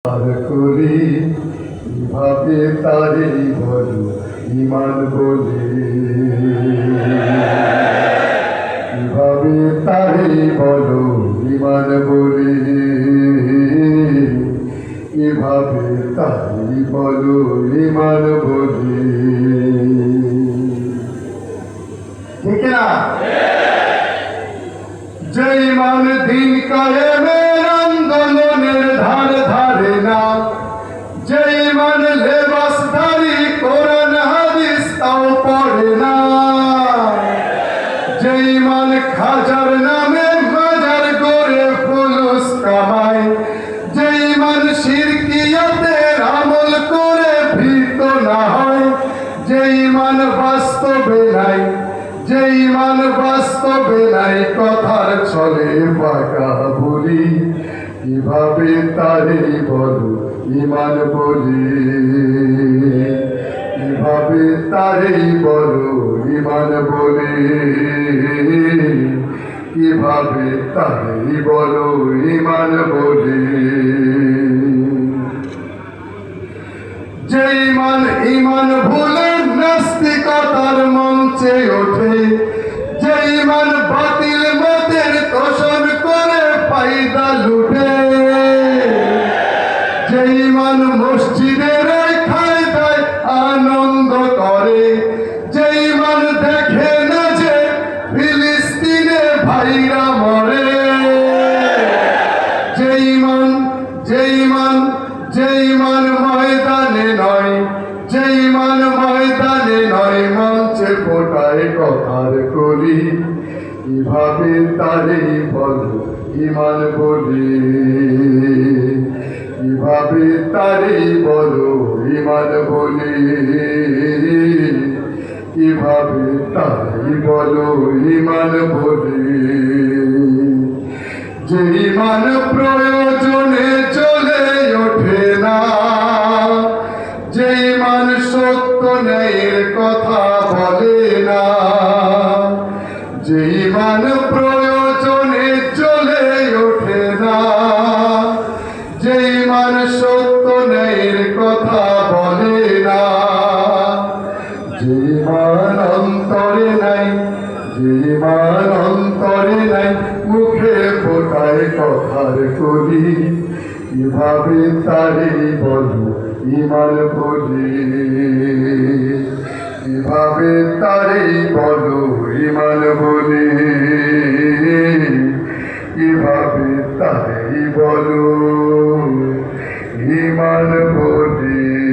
আর করি কিভাবে তারে বলো ইমান বলে, কিভাবে তারে বলো ইমান বলে, কিভাবে তারে বলো ইমান বলে। ঠিক না? যে ইমান দিন কায়েমের আন্দোলনের ধার ধারে না, যে ইমান লেবাসধারী কোরআন হাদিস তাও পড়ে না, যে ইমান খাজার নামে মাজার গড়ে ফুলুস কামায়, যে ইমান শিরকিয়াতের আমল করে ভীত না হয়, যে ইমান বাস্তবে নাই, যে ইমান বাস্তবে নাই কথার ছলে পাকা বলি, কিভাবে তারে বলো ইমান বলি, কিভাবে তারে বলো ইমান বলি, কিভাবে তারে বলো ইমান বলি। যে ইমান ইমান ভুলে নাস্তিকতার মঞ্চে ওঠে, যে ইমান বাতিল মতের তোষণ করে ফায়দা লুটে, যে ইমান মসজিদের খায় দায় আনন্দ করে, যে ইমান দেখে না যে ফিলিস্তিনে ভাইরা মরে, যে ইমান যে ইমান যে ইমান ময়দানে নয়, যে ইমান ময়দানে নয় মঞ্চে ফোটায় কথার কলি, কিভাবে তারে বলো ইমান বলি, কিভাবে তারে বলো ইমান বলি, কিভাবে তারে বলো ইমান বলি। যে ইমান প্রয়োজনে চলে ওঠে না, যে ইমান সত্য ন্যায়ের কথা বলে না, যে ইমান প্রয়োজনে চলে ওঠে না, যে ইমান সত্য ন্যায়ের কথা বলে না, যে ইমান অন্তরে নাই, যে ইমান অন্তরে নাই মুখে ফোটায় কথার কলি, কিভাবে তারে বলো ইমান বলি, কিভাবে তারে বলো ইমান বলি, কিভাবে তারে বলো ইমান বলি।